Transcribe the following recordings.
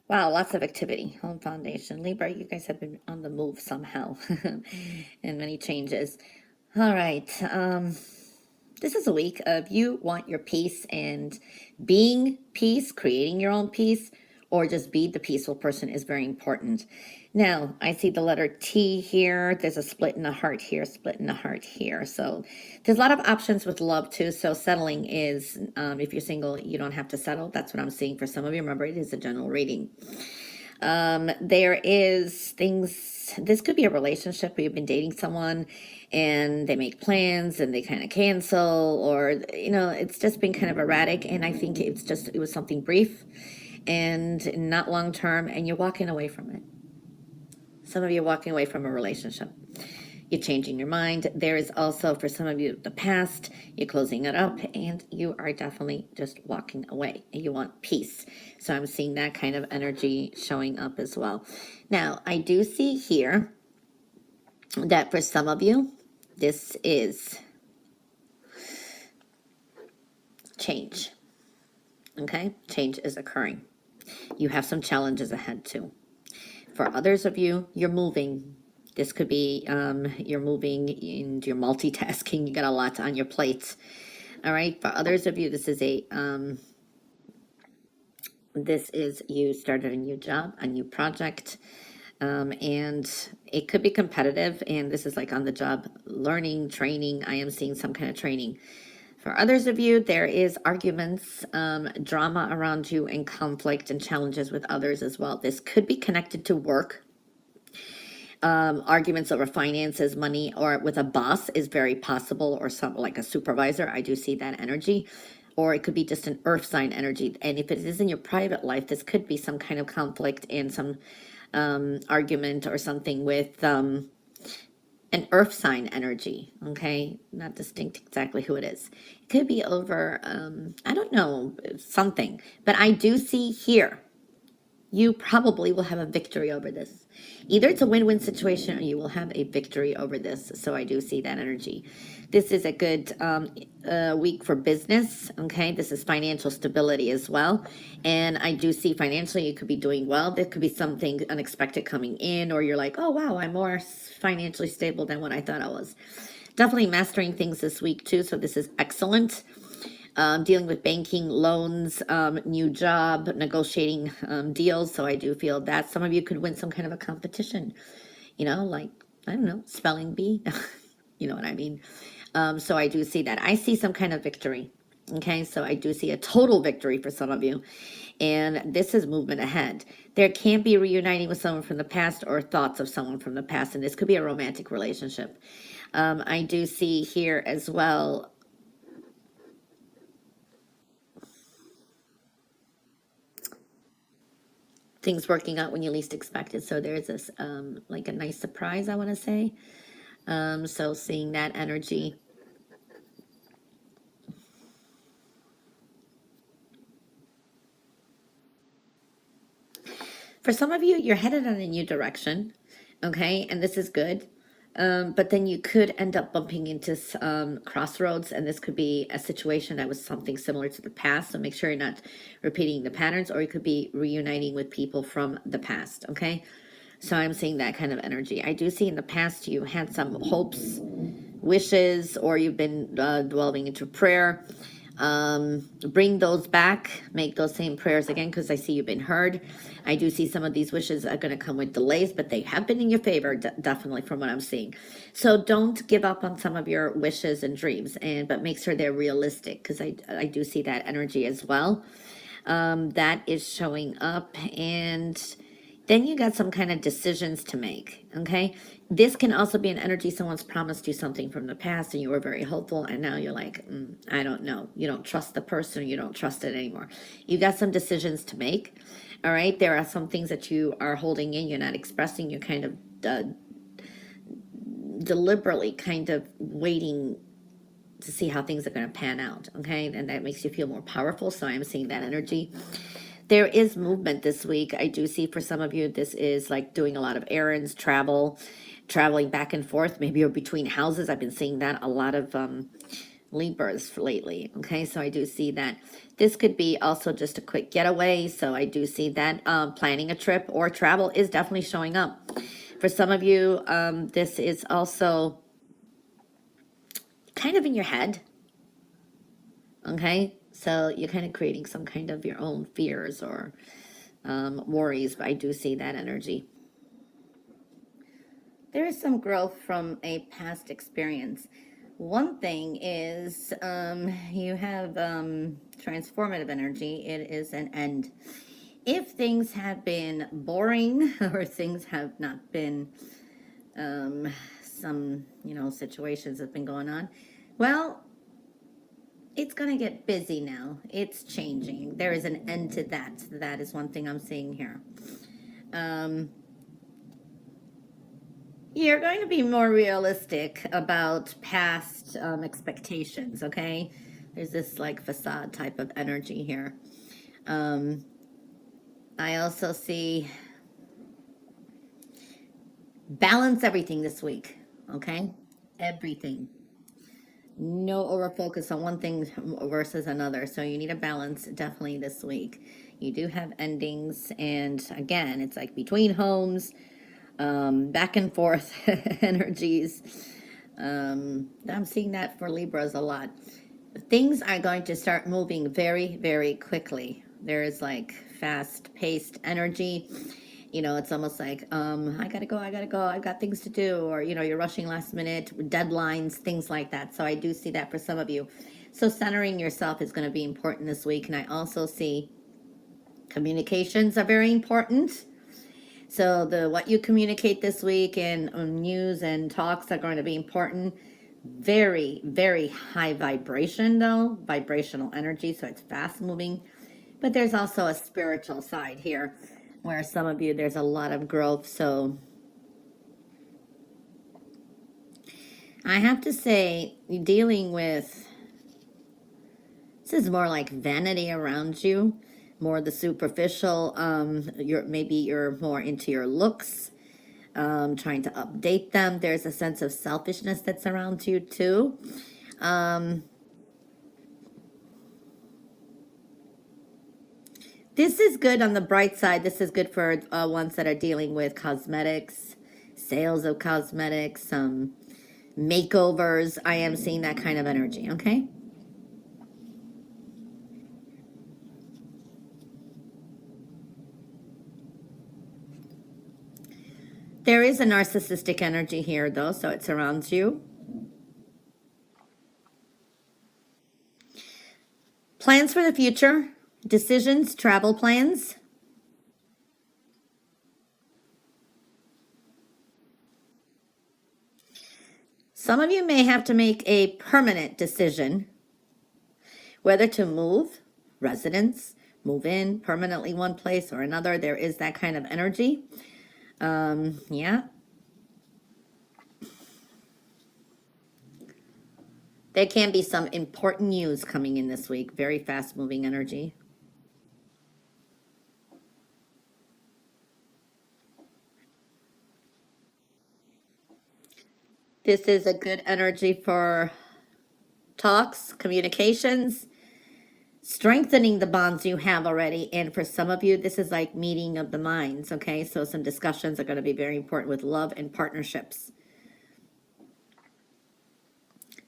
Wow, lots of activity. Home foundation. Libra, you guys have been on the move somehow. And many changes. All right. This is a week of you want your peace and being peace, creating your own peace, or just be the peaceful person is very important. Now, I see the letter T here. There's a split in the heart here, split in the heart here. So there's a lot of options with love too. So settling is, if you're single, you don't have to settle. That's what I'm seeing for some of you. Remember, it is a general reading. There is things, this could be a relationship where you've been dating someone and they make plans and they kind of cancel, or, it's just been kind of erratic. And I think it was something brief and not long term, and you're walking away from it. Some of you are walking away from a relationship. You're changing your mind. There is also, for some of you, the past. You're closing it up, and you are definitely just walking away. And you want peace. So I'm seeing that kind of energy showing up as well. Now, I do see here that for some of you, this is change. Okay? Change is occurring. You have some challenges ahead too. For others of you, you're moving. This could be you're moving and you're multitasking. You got a lot on your plate. All right. For others of you, this is you started a new job, a new project, and it could be competitive. And this is like on the job learning, training. I am seeing some kind of training. For others of you, there is arguments, drama around you, and conflict and challenges with others as well. This could be connected to work. Arguments over finances, money, or with a boss is very possible, or something like a supervisor. I do see that energy. Or it could be just an earth sign energy. And if it is in your private life, this could be some kind of conflict and some argument or something with an earth sign energy, okay? Not distinct exactly who it is. It could be over, I don't know, something. But I do see here, you probably will have a victory over this. Either it's a win-win situation or you will have a victory over this. So I do see that energy. This is a good week for business, okay? This is financial stability as well. And I do see financially you could be doing well. There could be something unexpected coming in, or you're like, oh, wow, I'm more financially stable than what I thought I was. Definitely mastering things this week too, so this is excellent. Dealing with banking, loans, new job, negotiating deals. So I do feel that some of you could win some kind of a competition, like, I don't know, spelling bee. You know what I mean? So I do see that. I see some kind of victory. Okay, so I do see a total victory for some of you. And this is movement ahead. There can be reuniting with someone from the past or thoughts of someone from the past. And this could be a romantic relationship. I do see here as well, things working out when you least expect it. So there's this like a nice surprise, I want to say. So seeing that energy. For some of you, you're headed in a new direction, okay? And this is good. But then you could end up bumping into crossroads, and this could be a situation that was something similar to the past. So make sure you're not repeating the patterns, or you could be reuniting with people from the past, okay? So I'm seeing that kind of energy. I do see in the past you had some hopes, wishes, or you've been dwelling into prayer. Bring those back, make those same prayers again, because I see you've been heard. I do see some of these wishes are going to come with delays, but they have been in your favor, definitely, from what I'm seeing. So don't give up on some of your wishes and dreams, but make sure they're realistic, because I do see that energy as well. That is showing up, and then you got some kind of decisions to make, okay? This can also be an energy someone's promised you something from the past and you were very hopeful, and now you're like, I don't know. You don't trust the person, you don't trust it anymore. You got some decisions to make, all right? There are some things that you are holding in, you're not expressing, you're kind of deliberately kind of waiting to see how things are going to pan out, okay? And that makes you feel more powerful, so I'm seeing that energy. There is movement this week. I do see for some of you, this is like doing a lot of errands, traveling back and forth, maybe you're between houses. I've been seeing that a lot of Libras lately. Okay, so I do see that this could be also just a quick getaway. So I do see that planning a trip or travel is definitely showing up. For some of you, this is also kind of in your head. Okay, so you're kind of creating some kind of your own fears or worries, but I do see that energy. There is some growth from a past experience. One thing is you have transformative energy. It is an end. If things have been boring or things have not been some, situations have been going on, well, it's going to get busy now. It's changing. There is an end to that. That is one thing I'm seeing here. You're going to be more realistic about past expectations, okay? There's this like facade type of energy here. I also see balance everything this week, okay? Everything. No over focus on one thing versus another. So you need a balance definitely this week. You do have endings, and again, it's like between homes, back and forth energies. I'm seeing that for Libras a lot. Things are going to start moving very, very quickly. There is like fast paced energy. It's almost like, I gotta go, I've got things to do, or, you're rushing last minute, deadlines, things like that. So I do see that for some of you. So centering yourself is going to be important this week. And I also see communications are very important. So what you communicate this week and news and talks are going to be important. Very, very high vibration though, vibrational energy. So it's fast moving. But there's also a spiritual side here where some of you, there's a lot of growth. So I have to say, you're dealing with, this is more like vanity around you, more the superficial. Maybe you're more into your looks, trying to update them. There's a sense of selfishness that's around you too. This is good on the bright side. This is good for ones that are dealing with cosmetics, sales of cosmetics, makeovers. I am seeing that kind of energy, okay? There is a narcissistic energy here, though, so it surrounds you. Plans for the future, decisions, travel plans. Some of you may have to make a permanent decision, whether to move, residence, move in permanently one place or another. There is that kind of energy. Yeah. There can be some important news coming in this week. Very fast moving energy. This is a good energy for talks, communications, strengthening the bonds you have already. And for some of you, this is like meeting of the minds, okay? So some discussions are going to be very important with love and partnerships.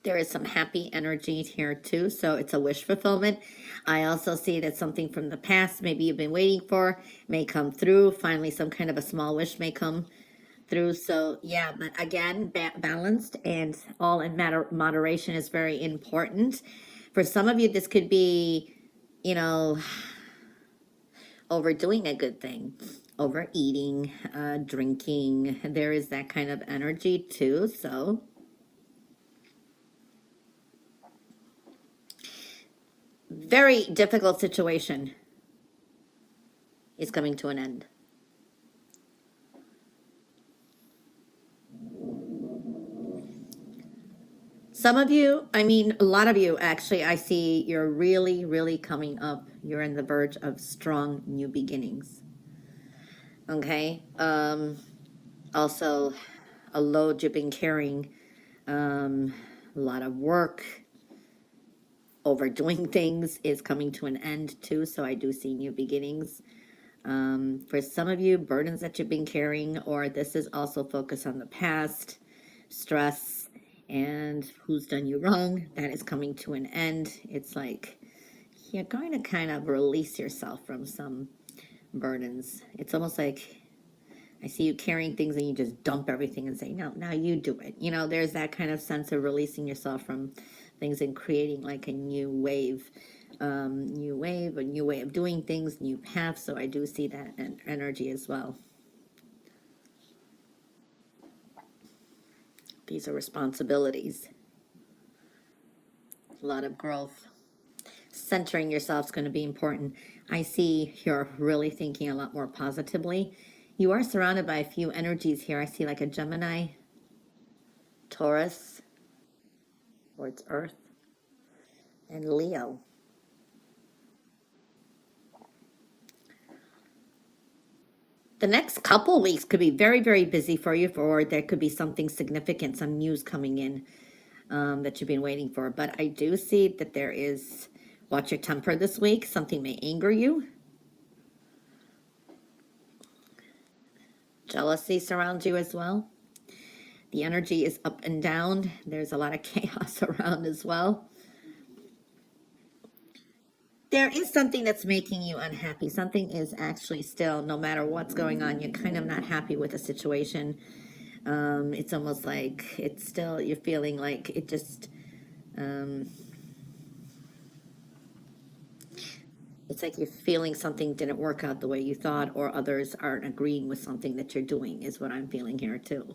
There is some happy energy here too, so it's a wish fulfillment. I also see that something from the past, maybe you've been waiting for, may come through. Finally, some kind of a small wish may come through. So yeah, but again, balanced and all in moderation is very important. For some of you, this could be, overdoing a good thing, overeating, drinking. There is that kind of energy too. So very difficult situation is coming to an end. Some of you, I mean, a lot of you actually, I see you're really, really coming up. You're in the verge of strong new beginnings. Okay. Also, a load you've been carrying, a lot of work, overdoing things is coming to an end too. So I do see new beginnings. For some of you, burdens that you've been carrying, or this is also focused on the past, stress, and who's done you wrong, that is coming to an end. It's like you're going to kind of release yourself from some burdens. It's almost like I see you carrying things and you just dump everything and say, no, now you do it. You know, there's that kind of sense of releasing yourself from things and creating like a new wave, a new way of doing things, new paths. So I do see that energy as well. These are responsibilities, a lot of growth. Centering yourself is going to be important. I see you're really thinking a lot more positively. You are surrounded by a few energies here. I see like a Gemini, Taurus, or it's Earth, and Leo. The next couple weeks could be very, very busy for you, or there could be something significant, some news coming in that you've been waiting for. But I do see that there is, watch your temper this week. Something may anger you. Jealousy surrounds you as well. The energy is up and down. There's a lot of chaos around as well. There is something that's making you unhappy. Something is actually still, no matter what's going on, you're kind of not happy with the situation. It's almost like it's still, you're feeling like it just, it's like you're feeling something didn't work out the way you thought, or others aren't agreeing with something that you're doing, is what I'm feeling here too.